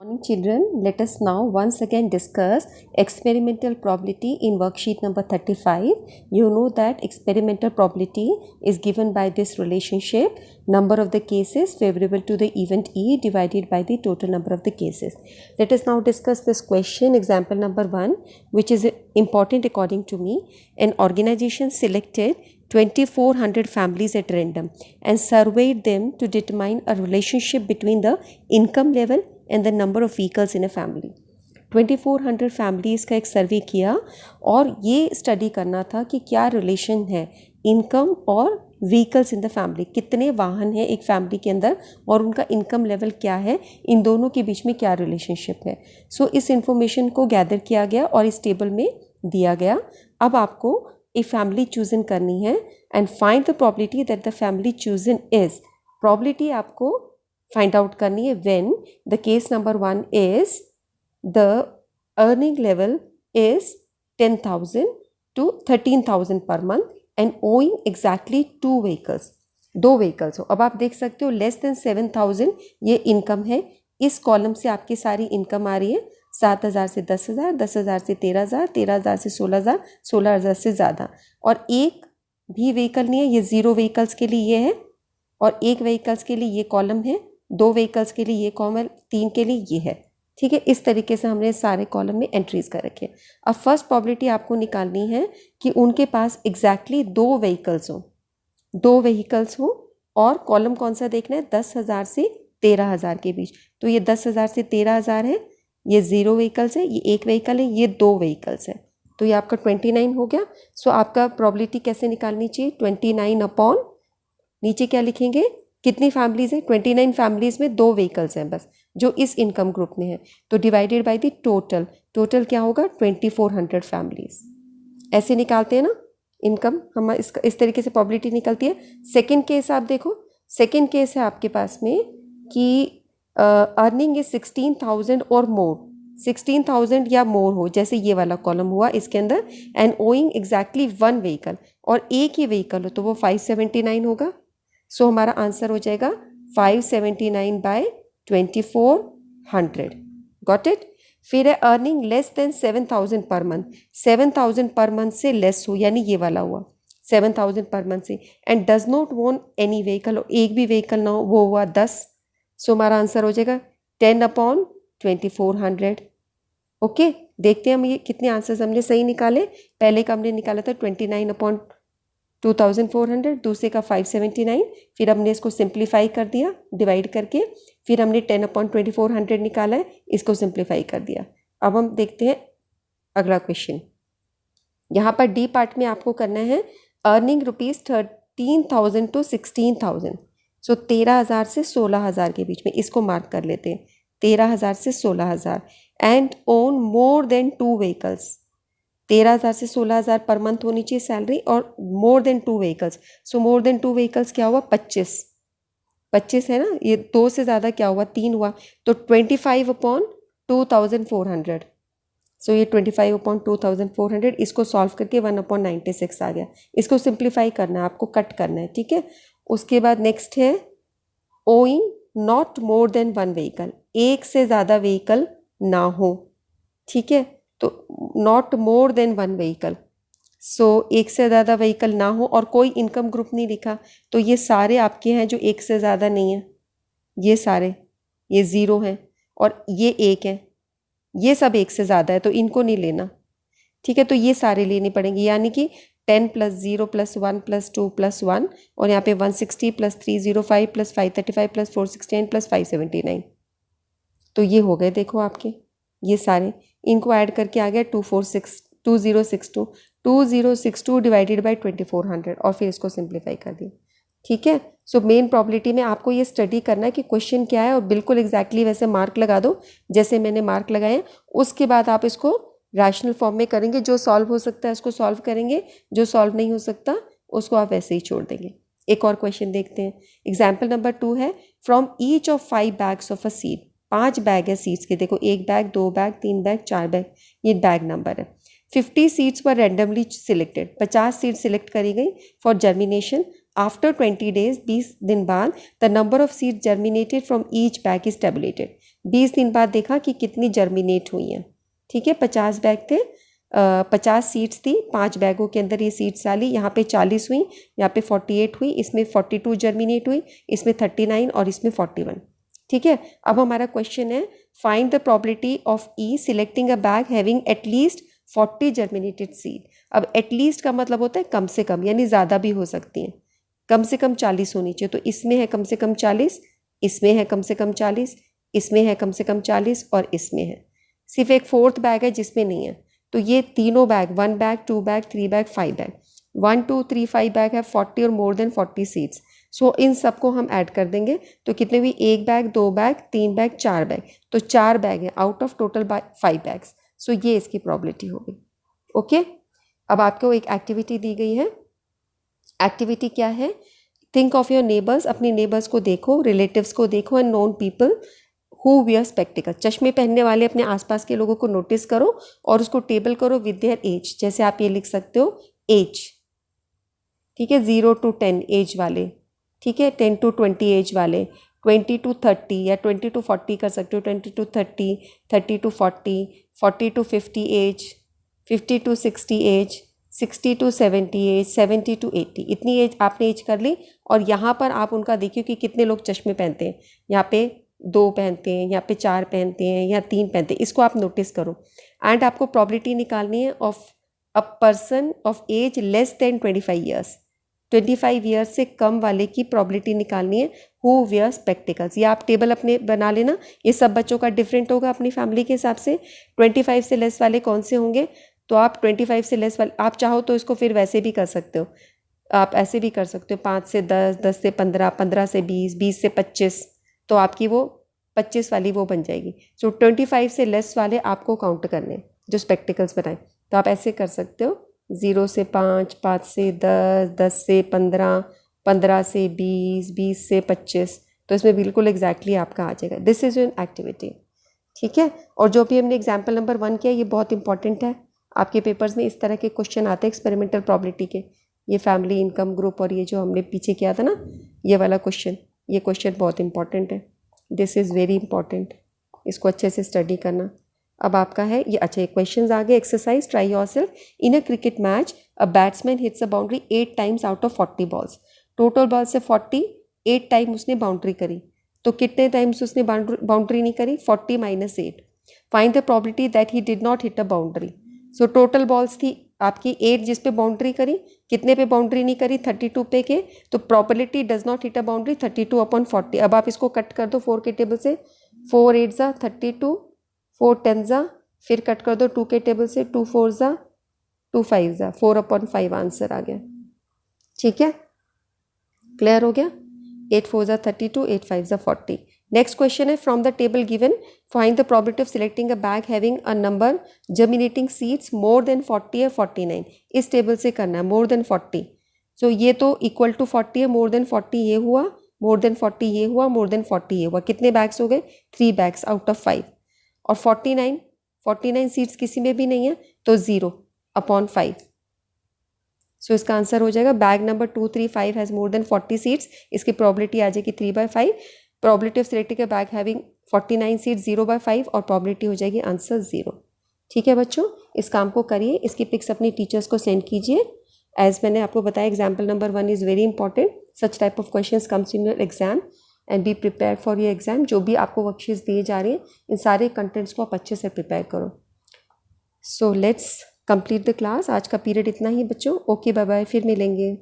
Morning children, let us now once again discuss experimental probability in worksheet number 35. You know that experimental probability is given by this relationship, number of the cases favorable to the event E divided by the total number of the cases. Let us now discuss this question, example number 1, which is important according to me. An organization selected 2400 families at random and surveyed them to determine a relationship between the income level and the number of vehicles in a family. 2400 families का एक सर्वे किया और ये study करना था कि क्या relation है इनकम और व्हीकल्स इन द फैमिली, कितने वाहन हैं एक फैमिली के अंदर और उनका इनकम लेवल क्या है, इन दोनों के बीच में क्या रिलेशनशिप है. सो इस इंफॉर्मेशन को गैदर किया गया और इस टेबल में दिया गया. अब आपको एक फैमिली चूजन करनी है and find the probability that the family chosen is. Probability आपको फाइंड आउट करनी है when the case number 1 is the earning level is 10,000 to 13,000 per month and owing exactly 2 vehicles हो. अब आप देख सकते हो लेस देन 7,000 ये इनकम है. इस कॉलम से आपकी सारी इनकम आ रही है 7,000 से 10,000, 10,000 से 13,000, 13,000 से 16,000, 16,000 से ज़्यादा. और एक भी व्हीकल नहीं है, ये 0 व्हीकल्स के लिए ये है और 1 व्हीकल्स के लिए ये कॉलम है, 2 व्हीकल्स के लिए ये कॉलम, 3 के लिए ये है. ठीक है, इस तरीके से हमने सारे कॉलम में एंट्रीज कर रखे. अब फर्स्ट प्रोबेबिलिटी आपको निकालनी है कि उनके पास एग्जैक्टली 2 व्हीकल्स हो और कॉलम कौन सा देखना है 10,000 से 13,000 के बीच. तो ये 10,000 से 13,000 है, ये 0 व्हीकल्स है, ये 1 व्हीकल है, ये 2 व्हीकल्स है. तो ये आपका 29 हो गया. सो आपका प्रोबेबिलिटी कैसे निकालनी चाहिए 29 अपॉन नीचे क्या लिखेंगे कितनी फैमिलीज है 29 फैमिलीज में 2 व्हीकल्स हैं बस जो इस इनकम ग्रुप में है. तो डिवाइडेड बाय द टोटल क्या होगा 2400 फैमिलीज. ऐसे निकालते हैं ना इनकम, हम इस तरीके से प्रोबेबिलिटी निकलती है. सेकंड केस आप देखो, सेकंड केस है आपके पास में कि अर्निंग इज 16,000 और मोर, 16,000 या मोर हो, जैसे ये वाला कॉलम हुआ इसके अंदर, एंड ओइंग एग्जैक्टली 1 व्हीकल और एक ही व्हीकल हो तो वो 579 होगा. सो हमारा आंसर हो जाएगा 579 बाय 2400. Got it. फिर है earning less than 7,000 per month, 7,000 per month से लेस हो, यानी ये वाला हुआ 7,000 पर मंथ से, and does not own any vehicle, और एक भी व्हीकल ना हो, वो हुआ 10. सो हमारा आंसर हो जाएगा 10 अपॉन 2400. ओके, देखते हैं हम ये कितने आंसर्स हमने सही निकाले. पहले का हमने निकाला था 29 अपॉन 2400, दूसरे का 579. फिर हमने इसको सिंप्लीफाई कर दिया डिवाइड करके, फिर हमने 10 अपॉन 2400 निकाला है, इसको सिंप्लीफाई कर दिया. अब हम देखते हैं अगला क्वेश्चन. यहाँ पर डी पार्ट में आपको करना है अर्निंग ₹13,000 to 16,000. सो 13,000 से 16,000 के बीच में, इसको मार्क कर लेते हैं 13,000 से 16,000, and own more than 2 vehicles. 13,000 से 16,000 पर मंथ होनी चाहिए सैलरी और मोर देन 2 व्हीकल्स. सो मोर देन 2 व्हीकल्स क्या हुआ 25 है ना, ये 2 से ज़्यादा क्या हुआ 3 हुआ, तो 25 अपॉन 2,400. सो ये 25 अपॉन 2,400, इसको सॉल्व करके 1 अपॉन 96 आ गया. इसको सिंप्लीफाई करना है, आपको कट करना है. ठीक है, उसके बाद नेक्स्ट है owing not more than 1 vehicle, एक से ज़्यादा व्हीकल ना हो. ठीक है, तो नॉट मोर देन 1 व्हीकल, सो एक से ज़्यादा व्हीकल ना हो और कोई इनकम ग्रुप नहीं लिखा, तो ये सारे आपके हैं जो एक से ज़्यादा नहीं है, ये सारे ये 0 हैं और ये 1 है, ये सब एक से ज़्यादा है तो इनको नहीं लेना. ठीक है, तो ये सारे लेने पड़ेंगे, यानी कि 10 + 0 + 1 + 2 + 1, और यहाँ पे 160 + 305 + 535 + 469 + 579. तो ये हो गए, देखो आपके ये सारे, इनको ऐड करके आ गया 2062 डिवाइडेड बाय 2400 और फिर इसको सिंप्लीफाई कर दिया. ठीक है, सो मेन प्रोबेबिलिटी में आपको ये स्टडी करना है कि क्वेश्चन क्या है और बिल्कुल एग्जैक्टली वैसे मार्क लगा दो जैसे मैंने मार्क लगाए. उसके बाद आप इसको रैशनल फॉर्म में करेंगे, जो सॉल्व हो सकता है उसको सॉल्व करेंगे, जो सॉल्व नहीं हो सकता उसको आप वैसे ही छोड़ देंगे. एक और क्वेश्चन देखते हैं. एग्जाम्पल नंबर 2 है from each of 5 bags of a seed. 5 bag है सीड्स के, देखो 1 बैग, 2 बैग, 3 बैग, 4 बैग, ये बैग नंबर है. 50 सीड्स पर रैंडमली सिलेक्टेड, 50 सीड्स सिलेक्ट करी गई फॉर जर्मिनेशन. आफ्टर 20 days, 20 दिन बाद, the number of seeds germinated from each bag is tabulated. 20 दिन बाद देखा कि कितनी जर्मिनेट हुई हैं। ठीक है, 50 बैग थे, 50 सीड्स थी, 5 बैगों के अंदर ये सीड्स डाली, यहाँ पे 40 हुई, यहाँ पे 48 हुई, इसमें 42 जर्मिनेट हुई, इसमें 39 और इसमें 41। ठीक है, अब हमारा क्वेश्चन है find the probability of E selecting a bag having at least 40 germinated seed. अब एटलीस्ट का मतलब होता है कम से कम, यानी ज़्यादा भी हो सकती हैं, कम से कम 40 होनी चाहिए। तो इसमें है कम से कम 40, इसमें है कम से कम 40, इसमें है कम से कम 40 और इसमें है। सिर्फ एक 4th बैग है जिसमें नहीं है। तो ये तीनों bag, 1 bag, 2 bag, 3 bag, 5 bag, 1 2 3 5 bag है 40 और मोर देन 40 सीड्स। सो इन सबको हम ऐड कर देंगे तो कितने हुई, 1 बैग, 2 बैग, 3 बैग, 4 बैग। तो 4 बैग है आउट ऑफ टोटल 5 बैग्स। सो ये इसकी प्रॉबिलिटी हो गई। ओके, अब आपको एक एक्टिविटी दी गई है। एक्टिविटी क्या है, थिंक ऑफ योर नेबर्स, अपने नेबर्स को देखो, रिलेटिव्स को देखो, and known people who wear spectacled. चश्मे पहनने वाले अपने आसपास के लोगों को नोटिस करो और उसको टेबल करो विद देयर एज। जैसे आप ये लिख सकते हो एज, ठीक है, 0 to 10 एज वाले, ठीक है, 10 to 20 एज वाले, 20 to 30 या 20 to 40 कर सकते हो, 20 to 30, 30 to 40, 40 to 50 age, 50 to 60 age, 60 to 70 age, 70 to 80। इतनी एज आपने एज कर ली। और यहाँ पर आप उनका देखिए कि कितने लोग चश्मे पहनते हैं। यहाँ पे 2 पहनते हैं, यहाँ पे 4 पहनते हैं, या 3 पहनते हैं, इसको आप नोटिस करो। एंड आपको प्रॉबिलिटी निकालनी है of a person of age less than 25 years. 25 years से कम वाले की प्रॉबिलिटी निकालनी है हु वियर स्पेक्टिकल्स। ये आप टेबल अपने बना लेना, ये सब बच्चों का डिफरेंट होगा अपनी फैमिली के हिसाब से। 25 से लेस वाले कौन से होंगे, तो आप 25 से लेस वाले, आप चाहो तो इसको फिर वैसे भी कर सकते हो, आप ऐसे भी कर सकते हो, 5 से 10, 10 से 15, 15 से 20, 20 से 25, तो आपकी वो 25 वाली वो बन जाएगी। सो 25 से लेस वाले आपको काउंट करने हैं जो स्पेक्टिकल्स बनाए। तो आप ऐसे कर सकते हो, 0 से 5, 5 से 10, 10 से 15, 15 से 20, 20 से 25। तो इसमें बिल्कुल एग्जैक्टली आपका आ जाएगा। This is an activity. ठीक है, और जो भी हमने एग्जाम्पल नंबर 1 किया ये बहुत इंपॉर्टेंट है। आपके पेपर्स में इस तरह के क्वेश्चन आते हैं एक्सपेरिमेंटल प्रॉबिलिटी के। ये फैमिली इनकम ग्रुप और ये जो हमने पीछे किया था ना, ये वाला क्वेश्चन, ये क्वेश्चन बहुत इंपॉर्टेंट है। दिस इज़ वेरी इंपॉर्टेंट, इसको अच्छे से स्टडी करना। अब आपका है ये, अच्छा ये क्वेश्चंस आ गए। Exercise, try yourself in a cricket match a batsman hits a boundary 8 times out of 40 balls. Total ball से 40, 8 टाइम उसने बाउंड्री करी, तो कितने टाइम्स उसने बाउंड्री नहीं करी, 40 - 8। Find the probability that he did not hit a boundary. So total balls थी आपकी 8 जिस पे बाउंड्री करी, कितने पे बाउंड्री नहीं करी, 32 पे के। तो probability does not hit a boundary 32/40। अब आप इसको कट कर दो 4 के टेबल से, 4 8 ज़ा 32, 4 10 ज़ा, फिर कट कर दो 2 के टेबल से, 2 4 ज़ा, 2 5 ज़ा, 4/5 आंसर आ गया। ठीक है, क्लियर हो गया। 8 4 ज़ा 32, 8 5 ज़ा 40। नेक्स्ट क्वेश्चन है from the table given find the probability of selecting a bag having a number germinating seeds more than 40 या 49। इस टेबल से करना है मोर देन 40। सो ये तो इक्वल टू 40 है, मोर देन 40 ये हुआ, मोर देन 40 ये हुआ, मोर देन 40 ये हुआ। कितने बैग्स हो गए, 3 बैग्स आउट ऑफ 5। और 49 सीड्स किसी में भी नहीं है, तो 0/5। सो इसका आंसर हो जाएगा bag number 235 has more than 40 seeds. इसकी प्रोबेबिलिटी आ जाएगी 3/5। Probability of selecting a bag having 49 seeds 0/5 और प्रोबेबिलिटी हो जाएगी आंसर 0। ठीक है बच्चों, इस काम को करिए, इसकी पिक्स अपनी टीचर्स को सेंड कीजिए। एज मैंने आपको बताया example number 1 is very important. Such type of questions comes in your exam and be prepare for your exam. जो भी आपको वर्कशीट्स दिए जा रहे हैं इन सारे कंटेंट्स को आप अच्छे से प्रिपेयर करो। So let's complete the class. आज का पीरियड इतना ही बच्चों। ओके, बाय बाय, फिर मिलेंगे।